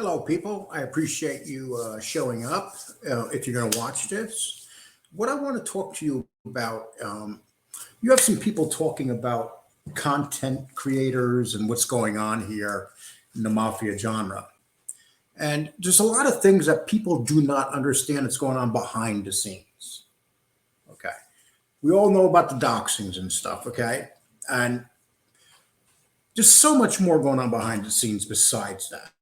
Hello, people. I appreciate you showing up. If you're going to watch this, what I want to talk to you about, you have some people talking about content creators and what's going on here in the mafia genre. And there's a lot of things that people do not understand that's going on behind the scenes. Okay. We all know about the doxings and stuff. Okay. And there's so much more going on behind the scenes besides that.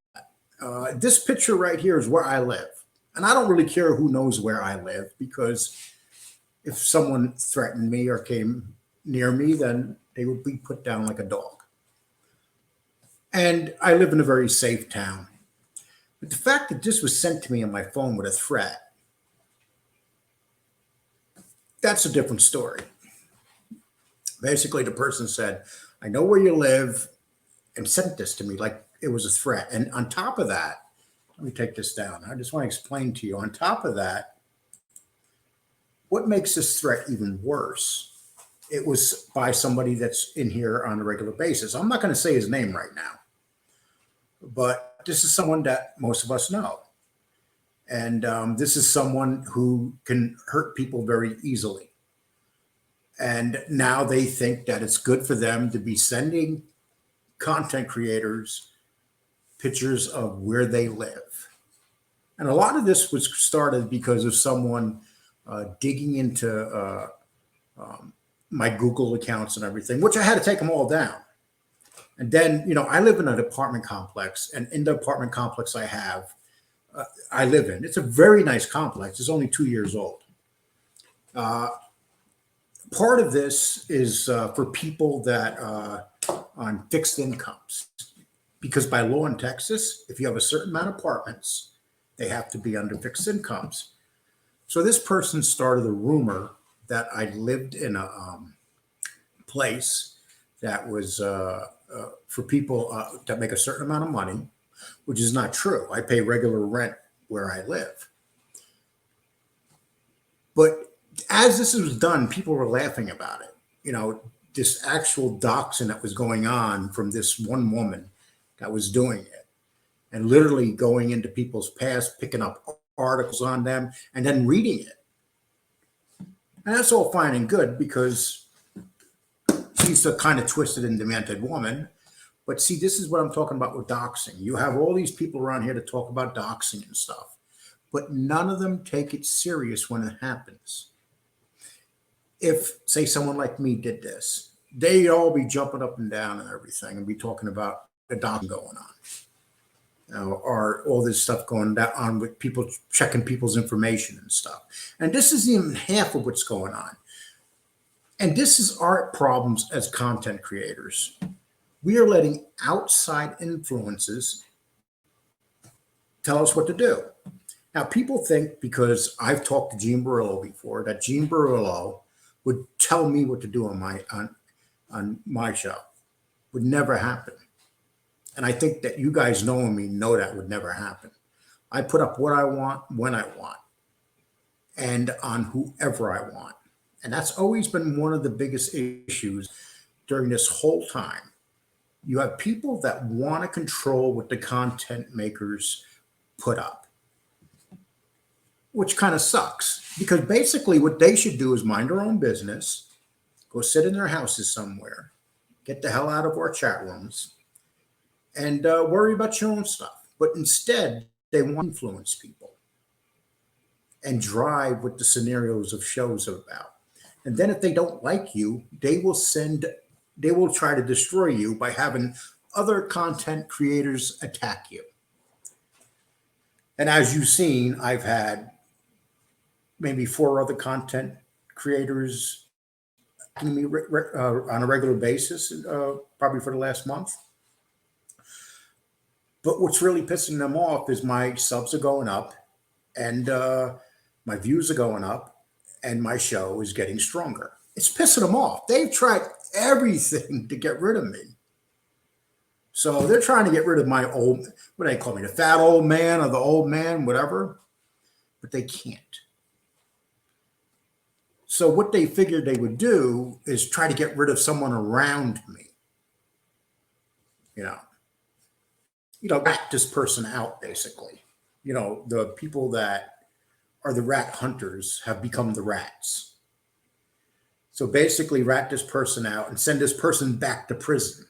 This picture right here is where I live. And I don't really care who knows where I live because if someone threatened me or came near me, then they would be put down like a dog. And I live in a very safe town. But the fact that this was sent to me on my phone with a threat, that's a different story. Basically, the person said, I know where you live, and sent this to me like it was a threat. And on top of that, let me take this down. I just want to explain to you on top of that, what makes this threat even worse? It was by somebody that's in here on a regular basis. I'm not going to say his name right now, but this is someone that most of us know. And this is someone who can hurt people very easily. And now they think that it's good for them to be sending content creators pictures of where they live. And a lot of this was started because of someone digging into my Google accounts and everything, which I had to take them all down. And then, I live in an apartment complex, and in the apartment complex I live in, it's a very nice complex. It's only 2 years old. Uh, Part of this is for people that on fixed incomes, because by law in Texas, if you have a certain amount of apartments, they have to be under fixed incomes. So this person started a rumor that I lived in a place that was for people that make a certain amount of money, which is not true. I pay regular rent where I live. But as this was done, people were laughing about it. This actual doxing that was going on from this one woman that was doing it and literally going into people's past, picking up articles on them and then reading it. And that's all fine and good because she's a kind of twisted and demented woman. But see, this is what I'm talking about with doxing. You have all these people around here to talk about doxing and stuff, but none of them take it serious when it happens. If, say, someone like me did this, they'd all be jumping up and down and everything and be talking about the doxing going on. Or all this stuff going on with people checking people's information and stuff. And this isn't even half of what's going on. And this is our problems as content creators. We are letting outside influences tell us what to do. Now, people think because I've talked to Gene Barillo before that Gene Barillo would tell me what to do on my show. Would never happen. And I think that you guys knowing me know that would never happen. I put up what I want when I want and on whoever I want. And that's always been one of the biggest issues during this whole time. You have people that want to control what the content makers put up, which kind of sucks because basically what they should do is mind their own business, go sit in their houses somewhere, get the hell out of our chat rooms, and worry about your own stuff. But instead, they want to influence people and drive what the scenarios of shows are about. And then if they don't like you, they will try to destroy you by having other content creators attack you. And as you've seen, I've had maybe four other content creators attacking me on a regular basis, probably for the last month. But what's really pissing them off is my subs are going up and my views are going up and my show is getting stronger. It's pissing them off. They've tried everything to get rid of me. So they're trying to get rid of my old, what do they call me, the fat old man or the old man, whatever, but they can't. So what they figured they would do is try to get rid of someone around me, you know. rat this person out, basically. The people that are the rat hunters have become the rats. So basically, rat this person out and send this person back to prison.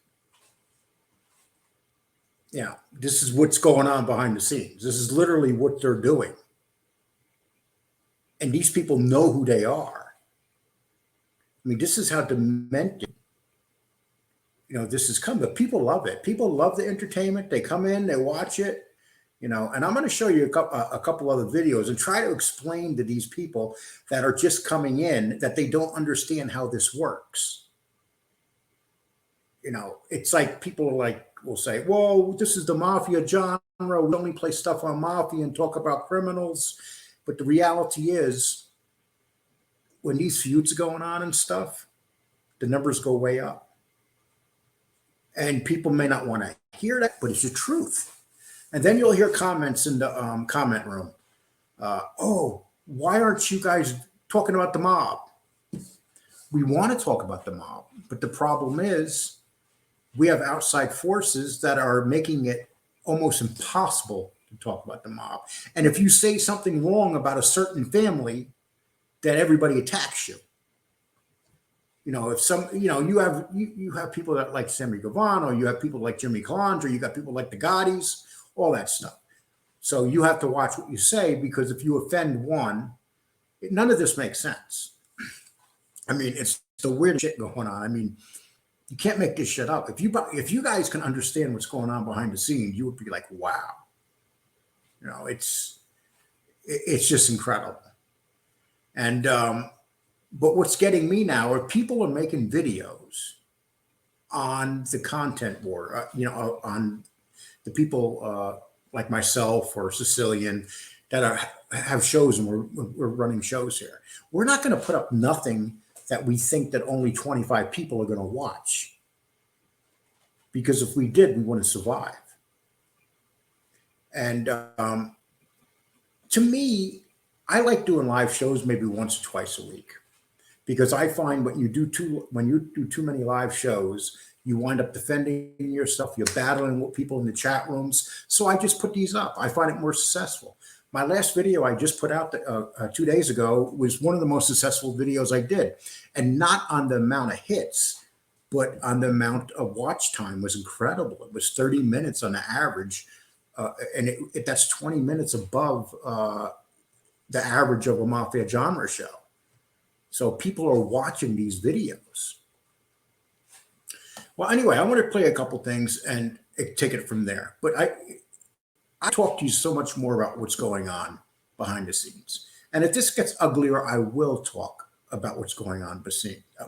This is what's going on behind the scenes. This is literally what they're doing. And these people know who they are. I mean, this is how demented, this has come, but people love it. People love the entertainment. They come in, they watch it, and I'm going to show you a couple other videos and try to explain to these people that are just coming in that they don't understand how this works. It's like people will say, "Whoa, this is the mafia genre. We only play stuff on mafia and talk about criminals." But the reality is, when these feuds are going on and stuff, the numbers go way up. And people may not want to hear that, but it's the truth. And then you'll hear comments in the comment room. Oh, why aren't you guys talking about the mob? We want to talk about the mob, but the problem is we have outside forces that are making it almost impossible to talk about the mob. And if you say something wrong about a certain family, then everybody attacks you. If you have people that like Sammy Guevara, you have people like Jimmy Calandra, you got people like the Gaudis, all that stuff. So you have to watch what you say, because if you offend one, none of this makes sense. I mean, it's the weird shit going on. I mean, you can't make this shit up. If you guys can understand what's going on behind the scenes, you would be like, wow. It's just incredible. And but what's getting me now are people are making videos on the content war, on the people like myself or Sicilian that have shows, and we're running shows here. We're not going to put up nothing that we think that only 25 people are going to watch. Because if we did, we wouldn't survive. And to me, I like doing live shows maybe once or twice a week, because I find when you do too many live shows, you wind up defending yourself. You're battling with people in the chat rooms. So I just put these up. I find it more successful. My last video I just put out 2 days ago was one of the most successful videos I did, and not on the amount of hits, but on the amount of watch time was incredible. It was 30 minutes on the average, and that's 20 minutes above the average of a mafia genre show. So people are watching these videos. Well, anyway, I want to play a couple things and take it from there. But I talk to you so much more about what's going on behind the scenes. And if this gets uglier, I will talk about what's going on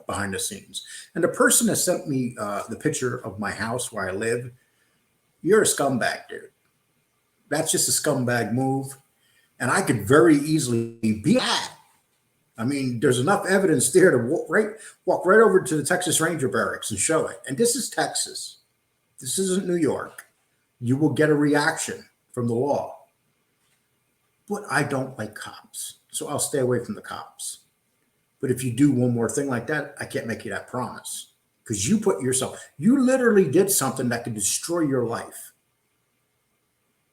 behind the scenes. And the person that sent me the picture of my house where I live, you're a scumbag, dude. That's just a scumbag move. And I could very easily be that. I mean, there's enough evidence there to walk right over to the Texas Ranger Barracks and show it. And this is Texas. This isn't New York. You will get a reaction from the law. But I don't like cops, so I'll stay away from the cops. But if you do one more thing like that, I can't make you that promise, because you literally did something that could destroy your life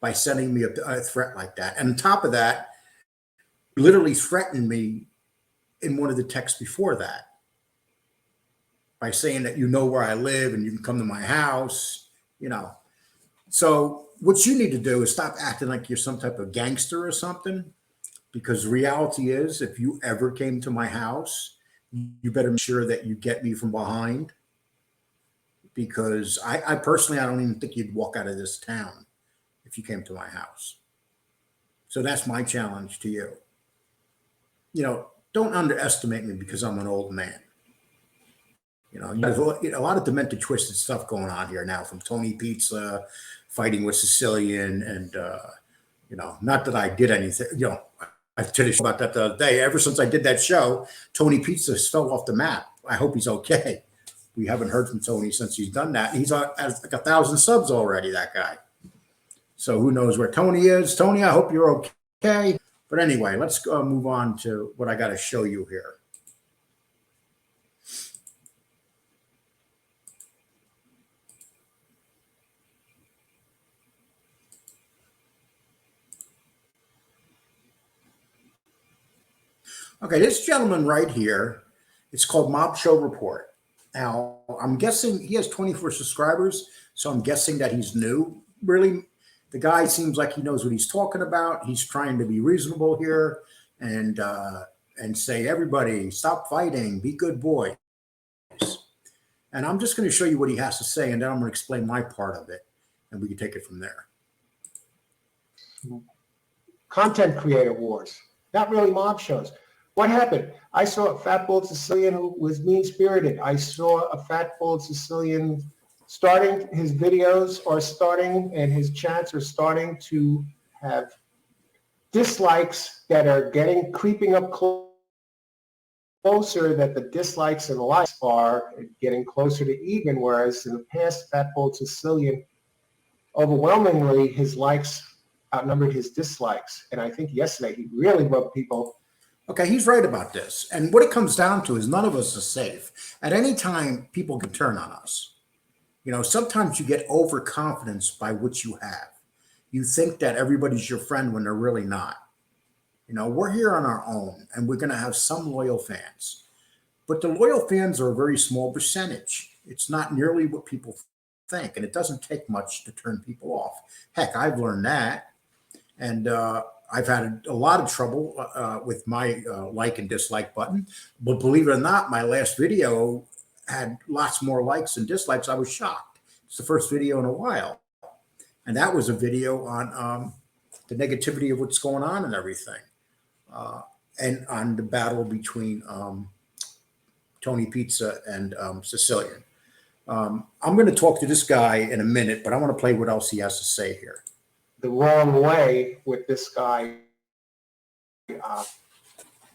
by sending me a threat like that. And on top of that, literally threatened me in one of the texts before that by saying that you know where I live and you can come to my house, So what you need to do is stop acting like you're some type of gangster or something, because the reality is, if you ever came to my house, you better make sure that you get me from behind, because I personally, I don't even think you'd walk out of this town if you came to my house. So that's my challenge to you. Don't underestimate me because I'm an old man. There's a lot of demented, twisted stuff going on here now, from Tony Pizza fighting with Sicilian, and not that I did anything. I told you about that the other day. Ever since I did that show, Tony Pizza fell off the map. I hope he's okay. We haven't heard from Tony since he's done that. He's at like 1,000 subs already, that guy. So who knows where Tony is? Tony, I hope you're okay. But anyway, let's move on to what I got to show you here. Okay, this gentleman right here, it's called Mob Show Report. Now, I'm guessing he has 24 subscribers, so I'm guessing that he's new. Really, the guy seems like he knows what he's talking about. He's trying to be reasonable here and say, everybody, stop fighting, be good boys. And I'm just going to show you what he has to say, and then I'm going to explain my part of it, and we can take it from there. Content creator wars, not really mob shows. What happened? I saw a fat bald Sicilian who was mean-spirited. I saw a fat bald Sicilian starting his videos and his chats are starting to have dislikes that are creeping up closer, that the dislikes and the likes are getting closer to even, whereas in the past, fat bald Sicilian, overwhelmingly, his likes outnumbered his dislikes. And I think yesterday he really rubbed people. Okay, he's right about this. And what it comes down to is none of us are safe. At any time, people can turn on us. You know, sometimes you get overconfidence by what you have. You think that everybody's your friend when they're really not. You know, we're here on our own and we're going to have some loyal fans. But the loyal fans are a very small percentage. It's not nearly what people think. And it doesn't take much to turn people off. Heck, I've learned that. And I've had a lot of trouble with my like and dislike button. But believe it or not, my last video had lots more likes and dislikes. I was shocked. It's the first video in a while. And that was a video on the negativity of what's going on and everything. And on the battle between Tony Pizza and Sicilian. I'm going to talk to this guy in a minute, but I want to play what else he has to say here. The wrong way with this guy.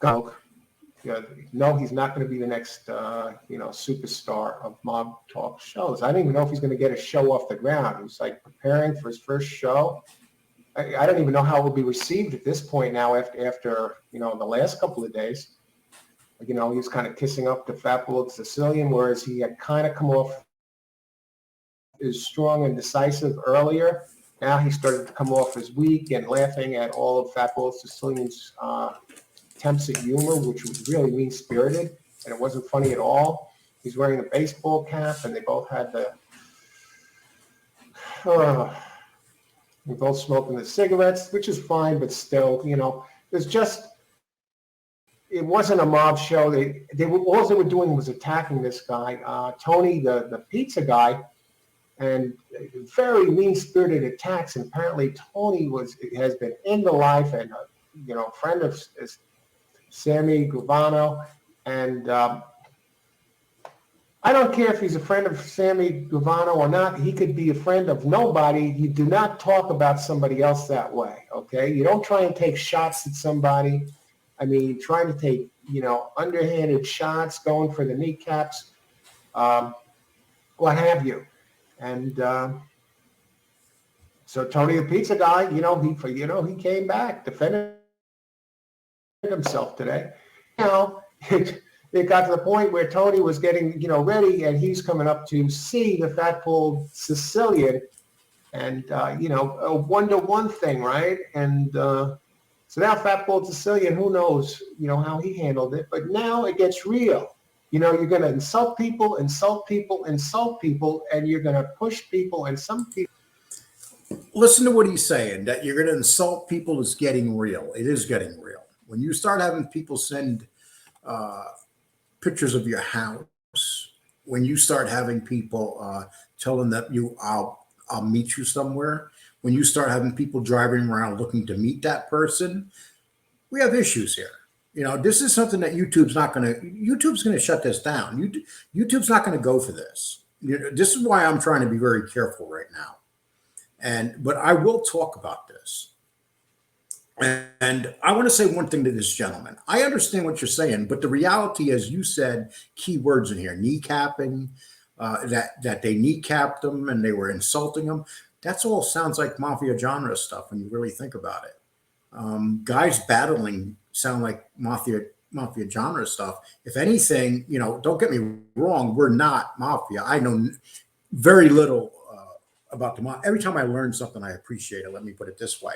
No, he's not going to be the next, superstar of mob talk shows. I don't even know if he's going to get a show off the ground. He's like preparing for his first show. I don't even know how it will be received at this point now after the last couple of days. He was kind of kissing up to fat bald Sicilian, whereas he had kind of come off as strong and decisive earlier. Now he started to come off as weak and laughing at all of fat bald Sicilian's attempts at humor, which was really mean-spirited, and it wasn't funny at all. He's wearing a baseball cap, and they both had we're both smoking the cigarettes, which is fine, but still, it wasn't a mob show. All they were doing was attacking this guy, Tony, the pizza guy, and very mean-spirited attacks. And apparently Tony has been in the life and friend of Sammy Gravano, and I don't care if he's a friend of Sammy Gravano or not. He could be a friend of nobody. You do not talk about somebody else that way, okay? You don't try and take shots at somebody. I mean, trying to take, underhanded shots, going for the kneecaps, what have you. And so Tony the pizza guy, he came back, defended himself today. It got to the point where Tony was getting, ready, and he's coming up to see the fat bald Sicilian, and a 1-to-1 thing, right? And so now fat bald Sicilian, who knows, how he handled it, but now it gets real. You're going to insult people, and you're going to push people, and some people. Listen to what he's saying, that you're going to insult people is getting real. It is getting real. When you start having people send pictures of your house, when you start having people telling that I'll meet you somewhere, when you start having people driving around looking to meet that person, we have issues here. This is something that YouTube's going to shut this down. YouTube's not going to go for this. This is why I'm trying to be very careful right now. But I will talk about this. And I want to say one thing to this gentleman. I understand what you're saying, but the reality is, you said key words in here: kneecapping, that they kneecapped them and they were insulting them. That's all sounds like mafia genre stuff when you really think about it. Guys battling sound like mafia genre stuff. If anything, don't get me wrong, we're not mafia. I know very little about the mafia. Every time I learn something, I appreciate it. Let me put it this way.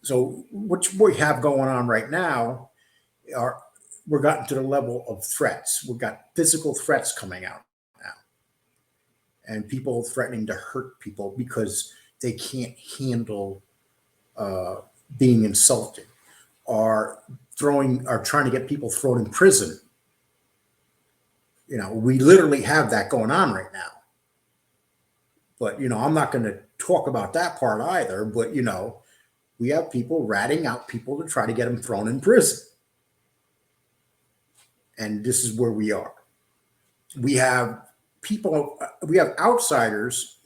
So what we have going on right now are we're gotten to the level of threats. We've got physical threats coming out now, and people threatening to hurt people because they can't handle uh, being insulted, or trying to get people thrown in prison. We literally have that going on right now. But I'm not going to talk about that part either. But we have people ratting out people to try to get them thrown in prison. And this is where we are. We have outsiders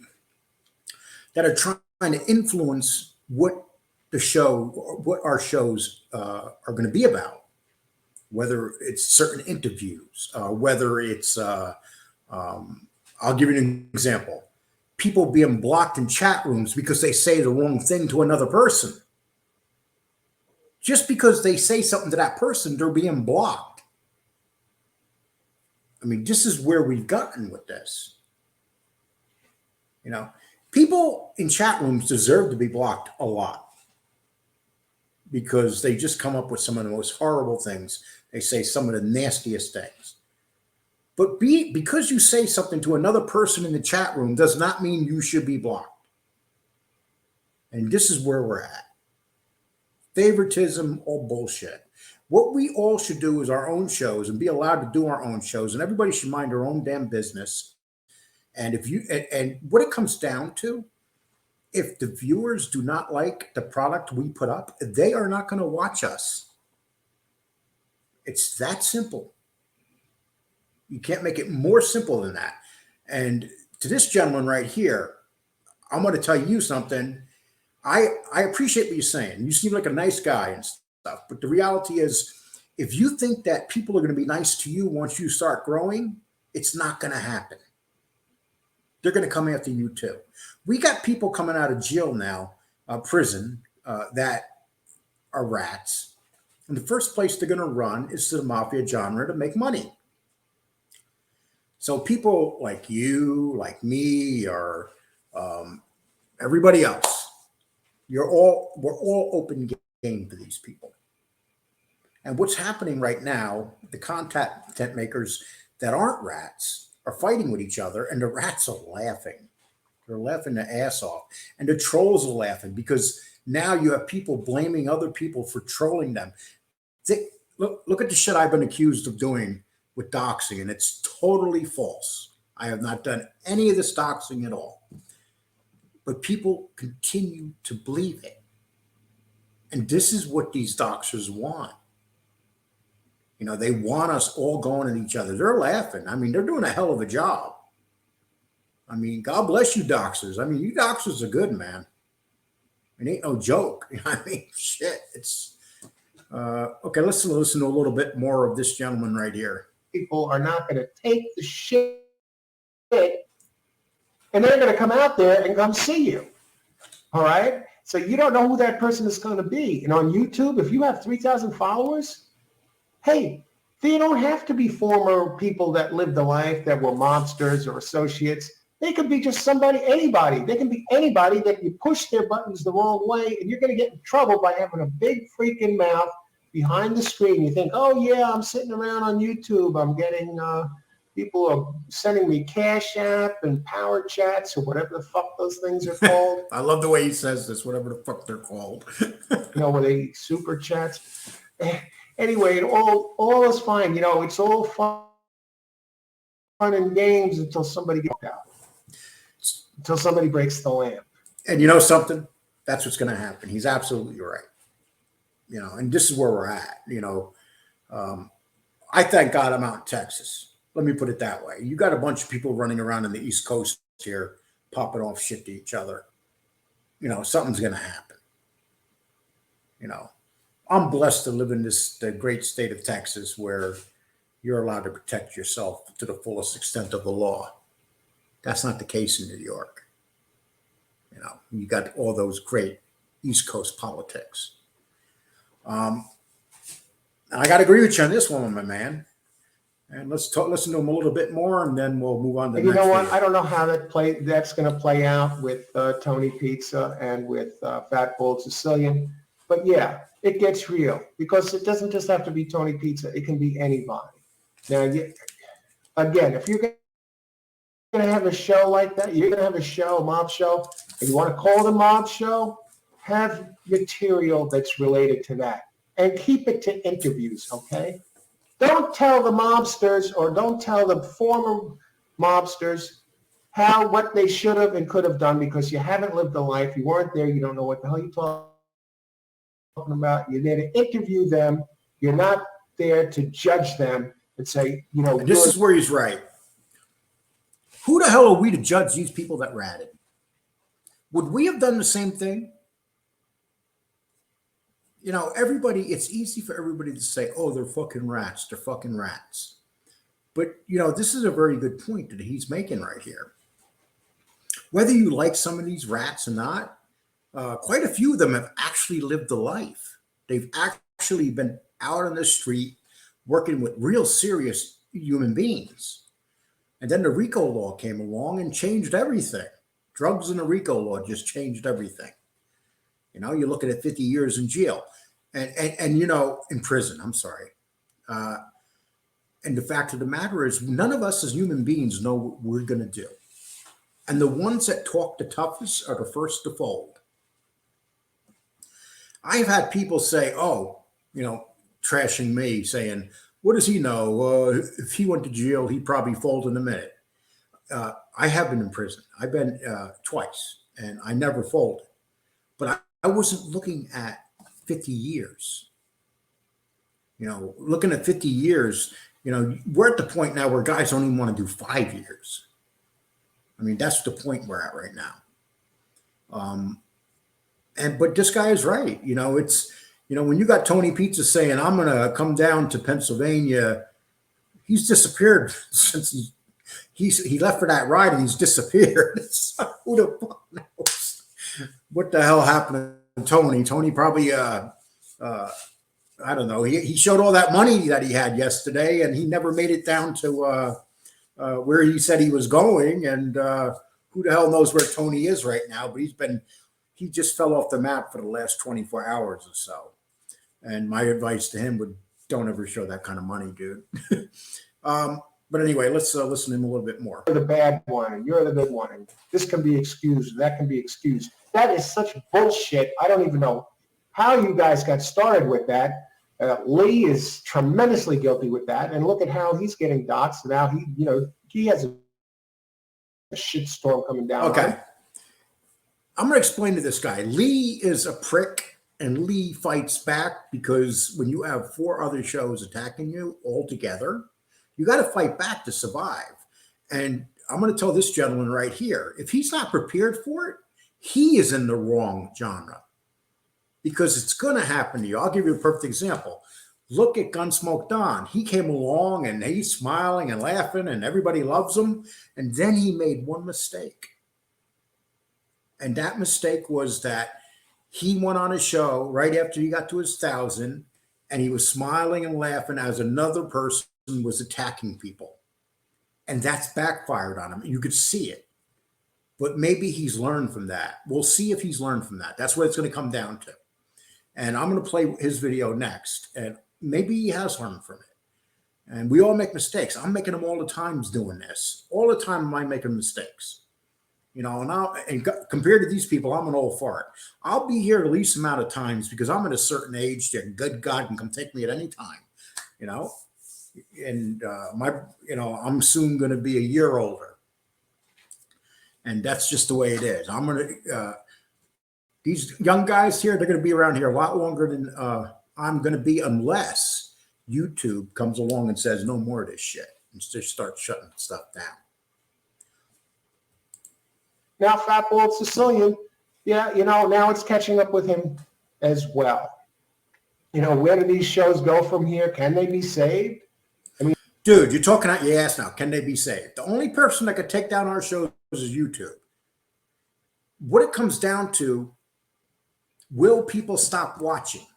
that are trying to influence what our shows are going to be about, whether it's certain interviews, whether it's, I'll give you an example. People being blocked in chat rooms because they say the wrong thing to another person. Just because they say something to that person, they're being blocked. I mean, this is where we've gotten with this. People in chat rooms deserve to be blocked a lot because they just come up with some of the most horrible things. They say some of the nastiest things. But because you say something to another person in the chat room does not mean you should be blocked. And this is where we're at. Favoritism, all bullshit. What we all should do is our own shows and be allowed to do our own shows, and everybody should mind their own damn business. And and what it comes down to, if the viewers do not like the product we put up, they are not going to watch us. It's that simple. You can't make it more simple than that. And to this gentleman right here, I'm going to tell you something. I appreciate what you're saying. You seem like a nice guy and stuff. But the reality is, if you think that people are going to be nice to you once you start growing, it's not going to happen. They're going to come after you too. We got people coming out of jail now, prison, that are rats. And the first place they're going to run is to the mafia genre to make money. So people like you, like me, or everybody else, we're all open game for these people. And what's happening right now, the content makers that aren't rats are fighting with each other, and the rats are laughing. They're laughing their ass off. And the trolls are laughing because now you have people blaming other people for trolling them. Look at the shit I've been accused of doing with doxing, and it's totally false. I have not done any of this doxing at all. But people continue to believe it. And this is what these doxers want. They want us all going at each other. They're laughing. I mean, they're doing a hell of a job. I mean, God bless you, doxers. I mean, you doxers are good, man. It ain't no joke. I mean, shit. It's okay. Let's listen to a little bit more of this gentleman right here. People are not going to take the shit, and they're going to come out there and come see you. All right. So you don't know who that person is going to be. And on YouTube, if you have 3,000 followers, hey, they don't have to be former people that lived the life that were mobsters or associates. They could be just anybody. They can be anybody that you push their buttons the wrong way, and you're going to get in trouble by having a big freaking mouth behind the screen. You think, oh, yeah, I'm sitting around on YouTube. I'm getting people are sending me Cash App and Power Chats or whatever the fuck those things are called. I love the way he says this, whatever the fuck they're called. Where they super chats. Anyway, all is fine. It's all fun and games until somebody gets out. Until somebody breaks the lamp. And you know something? That's what's going to happen. He's absolutely right. And this is where we're at. I thank God I'm out in Texas. Let me put it that way. You got a bunch of people running around in the East Coast here, popping off shit to each other. Something's going to happen. I'm blessed to live in the great state of Texas where you're allowed to protect yourself to the fullest extent of the law. That's not the case in New York. You got all those great East Coast politics. I got to agree with you on this one, my man. And listen to him a little bit more, and then we'll move on to the next. You know what? video. I don't know how that's going to play out with Tony Pizza and with Fat Bold Sicilian. But yeah, it gets real because it doesn't just have to be Tony Pizza. It can be anybody. Now, again, if you're going to have a show like that, you're going to have a show, a mob show, and you want to call it a mob show, have material that's related to that and keep it to interviews, okay? Don't tell the mobsters or don't tell the former mobsters what they should have and could have done because you haven't lived the life. You weren't there. You don't know what the hell you're talking about. You're there to interview them. You're not there to judge them and say, you know. And this is where he's right. Who the hell are we to judge these people that ratted? Would we have done the same thing? You know, everybody, it's easy for everybody to say, oh, they're fucking rats. They're fucking rats. But, you know, this is a very good point that he's making right here. Whether you like some of these rats or not, quite a few of them have actually lived the life. They've actually been out on the street working with real serious human beings. And then the RICO law came along and changed everything. Drugs and the RICO law just changed everything. You know, you're looking at 50 years in jail and you know, in prison, I'm sorry. And the fact of the matter is none of us as human beings know what we're going to do. And the ones that talk the toughest are the first to fold. I've had people say, oh, you know, trashing me, saying, what does he know? If he went to jail, he'd probably fold in a minute. I have been in prison. I've been twice, and I never folded. But I wasn't looking at 50 years. You know, looking at 50 years, you know, we're at the point now where guys don't even want to do 5 years. I mean, that's the point we're at right now. But this guy is right. You know, it's, you know, when you got Tony Pizza saying, I'm going to come down to Pennsylvania, he's disappeared since he left for that ride and he's disappeared. So who the fuck knows what the hell happened to Tony? Tony probably, I don't know. He showed all that money that he had yesterday and he never made it down to where he said he was going. And who the hell knows where Tony is right now, but he just fell off the map for the last 24 hours or so. And my advice to him would, don't ever show that kind of money, dude. But anyway, let's listen to him a little bit more. You're the bad one, and you're the good one, and this can be excused, that can be excused. That is such bullshit. I don't even know how you guys got started with that. Lee is tremendously guilty with that, and look at how he's getting doxxed. Now he has a shitstorm coming down. Okay. I'm going to explain to this guy. Lee is a prick, and Lee fights back because when you have 4 other shows attacking you all together, you got to fight back to survive. And I'm going to tell this gentleman right here, if he's not prepared for it, he is in the wrong genre because it's going to happen to you. I'll give you a perfect example. Look at Gunsmoke Don. He came along and he's smiling and laughing and everybody loves him. And then he made one mistake. And that mistake was that he went on a show right after he got to his 1,000 and he was smiling and laughing as another person was attacking people. And that's backfired on him. You could see it. But maybe he's learned from that. We'll see if he's learned from that. That's what it's going to come down to. And I'm going to play his video next. And maybe he has learned from it. And we all make mistakes. I'm making them all the time doing this. All the time am I making mistakes. You know, and compared to these people, I'm an old fart. I'll be here the least amount of times because I'm at a certain age that good God can come take me at any time, you know. And I'm soon going to be a year older. And that's just the way it is. I'm going to, these young guys here, they're going to be around here a lot longer than I'm going to be unless YouTube comes along and says no more of this shit and just start shutting stuff down. Now, Fatball Sicilian, yeah, you know, now it's catching up with him as well. You know, where do these shows go from here? Can they be saved? I mean, dude, you're talking out your ass now. Can they be saved? The only person that could take down our shows is YouTube. What it comes down to, will people stop watching?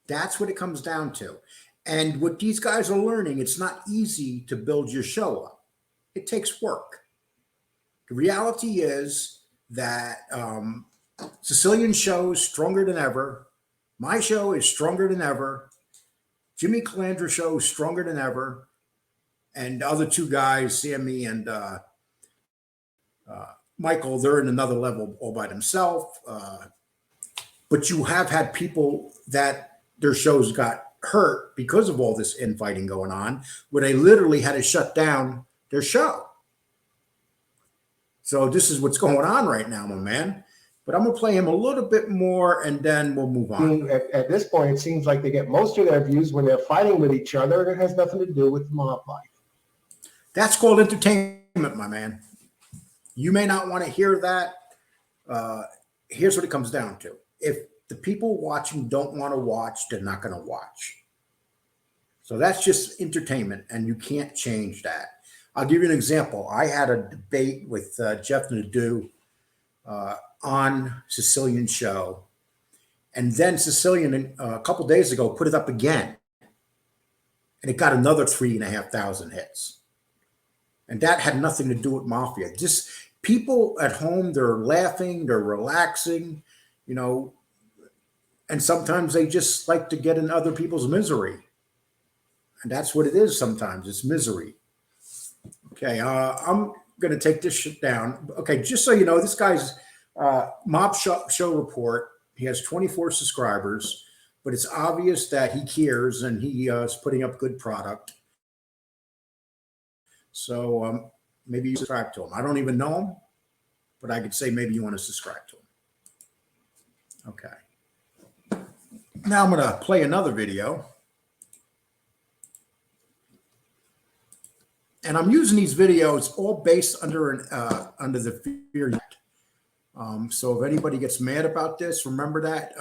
That's what it comes down to. And what these guys are learning, it's not easy to build your show up. It takes work. The reality is that Sicilian show is stronger than ever. My show is stronger than ever. Jimmy Calandra show is stronger than ever. And the other two guys, Sammy and Michael, they're in another level all by themselves. But you have had people that their shows got hurt because of all this infighting going on, where they literally had to shut down their show. So this is what's going on right now, my man. But I'm gonna play him a little bit more, and then we'll move on. At this point, it seems like they get most of their views when they're fighting with each other, and it has nothing to do with mob life. That's called entertainment, my man. You may not want to hear that. Here's what it comes down to. If the people watching don't want to watch, they're not going to watch. So that's just entertainment, and you can't change that. I'll give you an example. I had a debate with Jeff Nadeau on Sicilian show, and then Sicilian a couple days ago put it up again, and it got another 3,500 hits. And that had nothing to do with Mafia. Just people at home, they're laughing, they're relaxing, you know, and sometimes they just like to get in other people's misery. And that's what it is sometimes. It's misery. Okay, I'm going to take this shit down. Okay, just so you know, this guy's Mob Show Report. He has 24 subscribers, but it's obvious that he cares and he is putting up good product. So maybe you subscribe to him. I don't even know him, but I could say maybe you want to subscribe to him. Okay. Now I'm going to play another video. And I'm using these videos all based under the Fear Act. So if anybody gets mad about this, remember that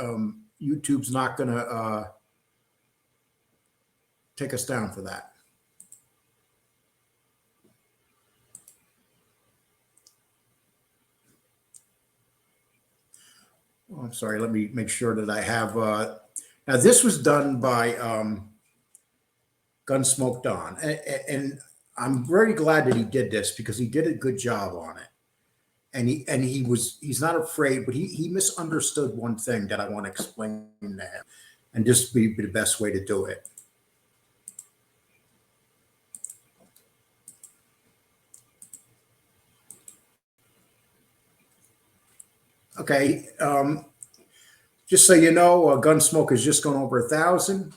YouTube's not going to take us down for that. Oh, I'm sorry. Let me make sure that I have. Now this was done by Gunsmoke Don, and I'm very glad that he did this because he did a good job on it. And he's not afraid, but he misunderstood one thing that I want to explain to him, and just be the best way to do it. Okay, just so you know, Gunsmoke has just gone over 1,000.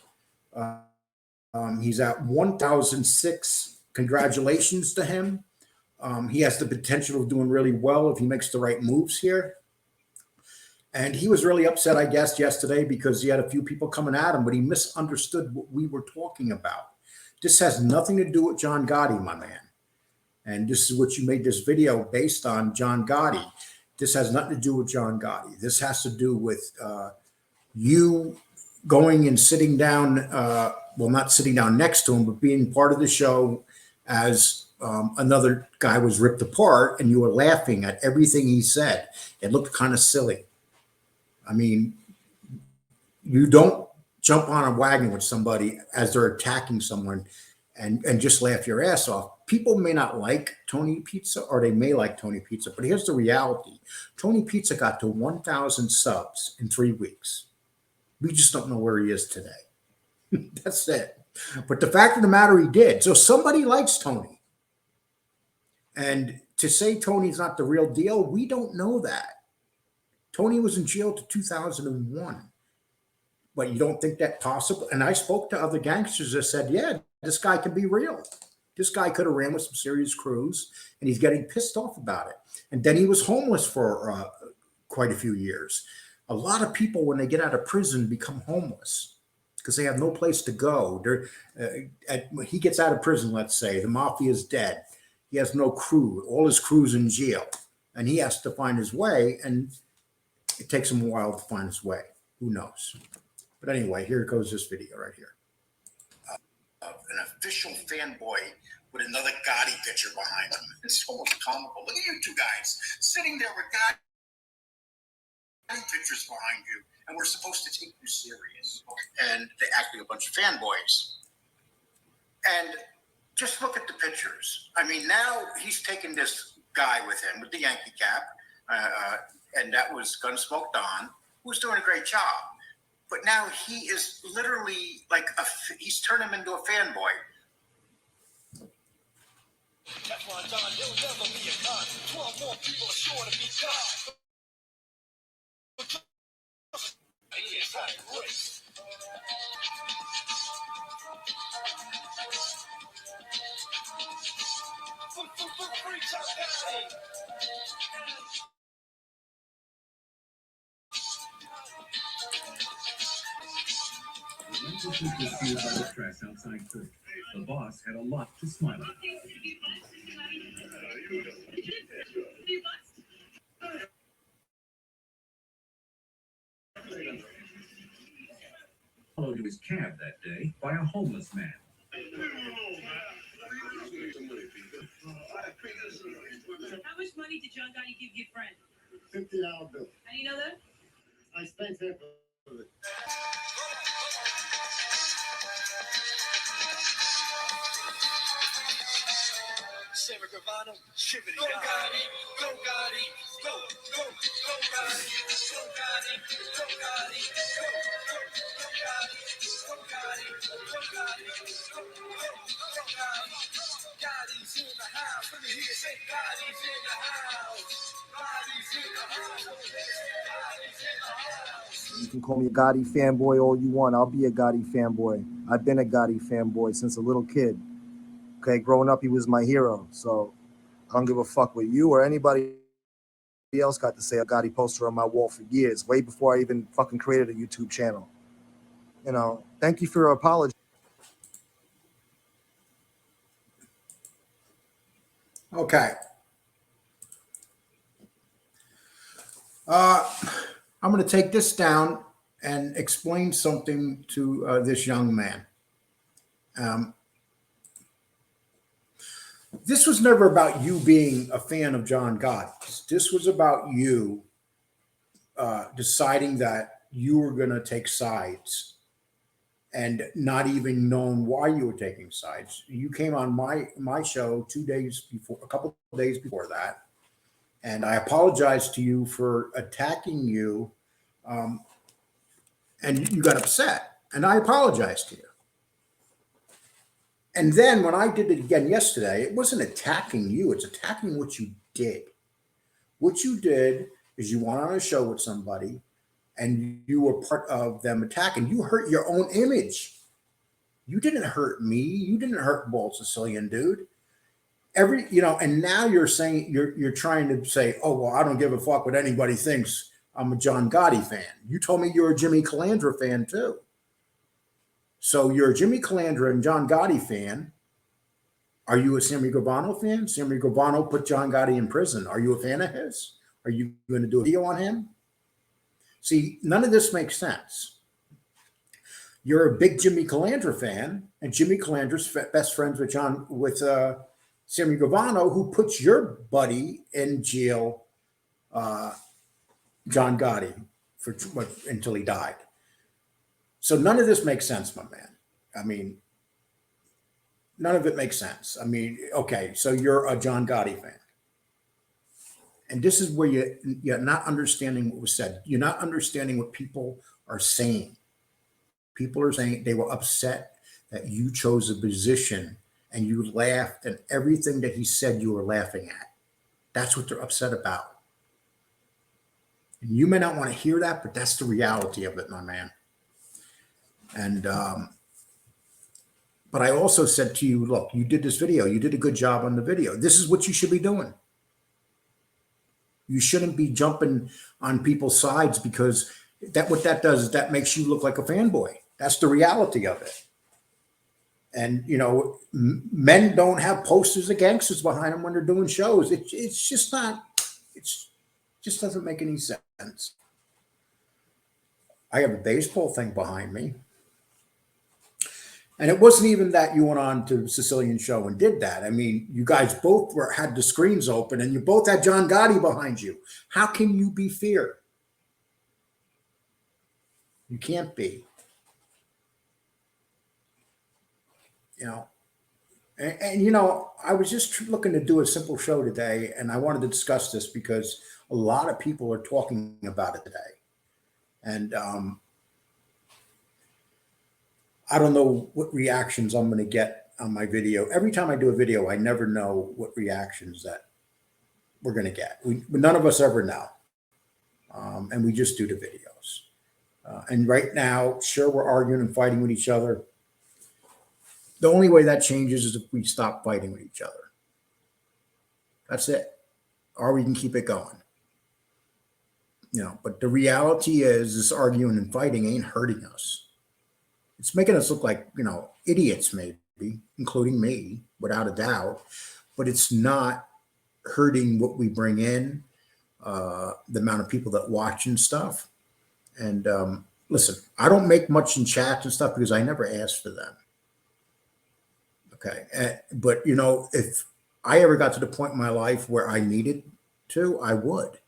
He's at 1,006. Congratulations to him. He has the potential of doing really well if he makes the right moves here. And he was really upset, I guess, yesterday because he had a few people coming at him, but he misunderstood what we were talking about. This has nothing to do with John Gotti, my man. And this is what you made this video based on, John Gotti. This has nothing to do with John Gotti. This has to do with you going and sitting down, well, not sitting down next to him, but being part of the show as another guy was ripped apart, and you were laughing at everything he said. It looked kind of silly. I mean, you don't jump on a wagon with somebody as they're attacking someone and just laugh your ass off. People may not like Tony Pizza, or they may like Tony Pizza, but here's the reality. Tony Pizza got to 1,000 subs in 3 weeks. We just don't know where he is today. That's it. But the fact of the matter, he did. So somebody likes Tony. And to say Tony's not the real deal, we don't know that. Tony was in jail to 2001. But you don't think that possible? And I spoke to other gangsters that said, yeah, this guy can be real. This guy could have ran with some serious crews, and he's getting pissed off about it. And then he was homeless for quite a few years. A lot of people, when they get out of prison, become homeless because they have no place to go. When he gets out of prison, let's say, the mafia is dead. He has no crew. All his crew's in jail. And he has to find his way, and it takes him a while to find his way. Who knows? But anyway, here goes this video right here. An official fanboy with another Gotti picture behind him. It's almost comical. Look at you two guys sitting there with Gotti pictures behind you, and we're supposed to take you serious. And they act like a bunch of fanboys. And just look at the pictures. I mean, now he's taken this guy with him with the Yankee cap, and that was was Gunsmoke Don, who was doing a great job. But now he is literally like he's turned him into a fanboy. That's why Don, he'll never be a god. 12 more people are sure to be God. Was refused by the press outside court. The boss had a lot to smile at. Followed to his cab that day by a homeless man. How much money did John Gotti give your friend? $50 bill. How do you know that? I spent half of it. Sarah Gravano, shiver to God. Go Gotti, go Gotti, go Gotti, go Gotti, go Gotti, go Gotti, go Gotti, go Gotti. Gotti's in the house. Let me hear you say Gotti's in the house. Gotti's in the house. Gotti's in the house. You can call me a Gotti fanboy all you want. I'll be a Gotti fanboy. I've been a Gotti fanboy since a little kid. Okay, growing up, he was my hero. So I don't give a fuck what you or anybody else got to say. I got a Gotti poster on my wall for years, way before I even fucking created a YouTube channel. You know, thank you for your apology. Okay. I'm going to take this down and explain something to this young man. This was never about you being a fan of John Gotti. This was about you deciding that you were going to take sides and not even knowing why you were taking sides. You came on my show 2 days before, a couple of days before that, and I apologized to you for attacking you, and you got upset, and I apologized to you. And then when I did it again yesterday, it wasn't attacking you, it's attacking what you did. What you did is you went on a show with somebody and you were part of them attacking. You hurt your own image. You didn't hurt me. You didn't hurt Bald Sicilian, dude. And now you're saying you're trying to say, oh, well, I don't give a fuck what anybody thinks. I'm a John Gotti fan. You told me you're a Jimmy Calandra fan too. So you're a Jimmy Calandra and John Gotti fan. Are you a Sammy Gravano fan? Sammy Gravano put John Gotti in prison. Are you a fan of his? Are you going to do a video on him? See, none of this makes sense. You're a big Jimmy Calandra fan, and Jimmy Calandra's best friends with Sammy Gravano, who puts your buddy in jail, John Gotti, until he died. So none of this makes sense, my man. I mean, none of it makes sense. I mean, okay, so you're a John Gotti fan. And this is where you're not understanding what was said. You're not understanding what people are saying. People are saying they were upset that you chose a position and you laughed and everything that he said you were laughing at. That's what they're upset about. And you may not want to hear that, but that's the reality of it, my man. And, but I also said to you, look, you did this video. You did a good job on the video. This is what you should be doing. You shouldn't be jumping on people's sides because what that does is that makes you look like a fanboy. That's the reality of it. And, you know, men don't have posters of gangsters behind them when they're doing shows. It's just not, just doesn't make any sense. I have a baseball thing behind me. And it wasn't even that you went on to Sicilian show and did that. I mean, you guys both had the screens open and you both had John Gotti behind you. How can you be fair? You can't be. You know, and you know, I was just looking to do a simple show today, and I wanted to discuss this because a lot of people are talking about it today. And I don't know what reactions I'm going to get on my video. Every time I do a video, I never know what reactions that we're going to get. None of us ever know. And we just do the videos. And right now, sure, we're arguing and fighting with each other. The only way that changes is if we stop fighting with each other. That's it. Or we can keep it going. You know, but the reality is this arguing and fighting ain't hurting us. It's making us look like, you know, idiots, maybe, including me, without a doubt. But it's not hurting what we bring in, the amount of people that watch and stuff. And listen, I don't make much in chats and stuff because I never asked for them. Okay. But, you know, if I ever got to the point in my life where I needed to, I would.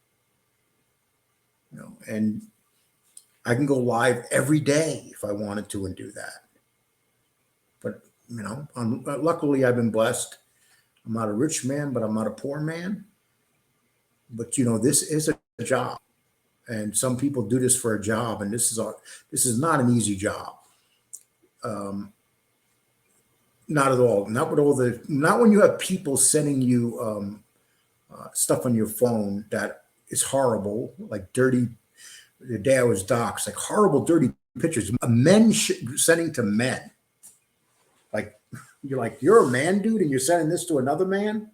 You know, and I can go live every day if I wanted to and do that. But, you know, luckily I've been blessed. I'm not a rich man, but I'm not a poor man. But, you know, this is a job. And some people do this for a job. And this is not an easy job. Not at all. Not when you have people sending you stuff on your phone that is horrible, like dirty. The day I was doxxed, like horrible, dirty pictures. Men sending to men. Like, you're a man, dude, and you're sending this to another man?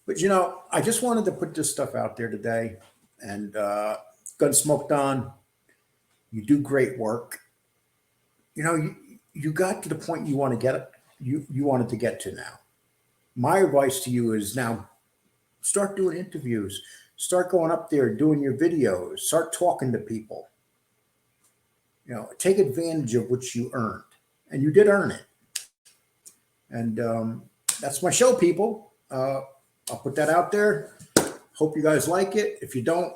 But, you know, I just wanted to put this stuff out there today. And Gunsmoke Don, you do great work. You know, you got to the point you want to get you wanted to get to now. My advice to you is now start doing interviews. Start going up there, doing your videos, start talking to people. You know, take advantage of what you earned. And you did earn it. And that's my show, people. I'll put that out there. Hope you guys like it. If you don't,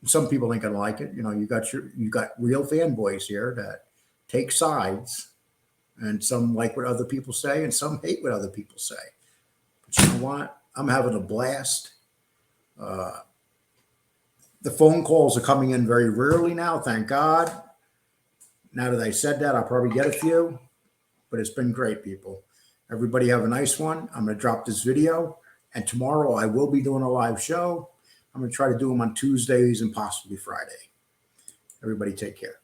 some people ain't gonna like it. You know, you got real fanboys here that take sides, and some like what other people say, and some hate what other people say. But you know what? I'm having a blast. The phone calls are coming in very rarely now, thank God. Now that I said that, I'll probably get a few, but it's been great, people. Everybody have a nice one. I'm going to drop this video, and tomorrow I will be doing a live show. I'm going to try to do them on Tuesdays and possibly Friday. Everybody take care.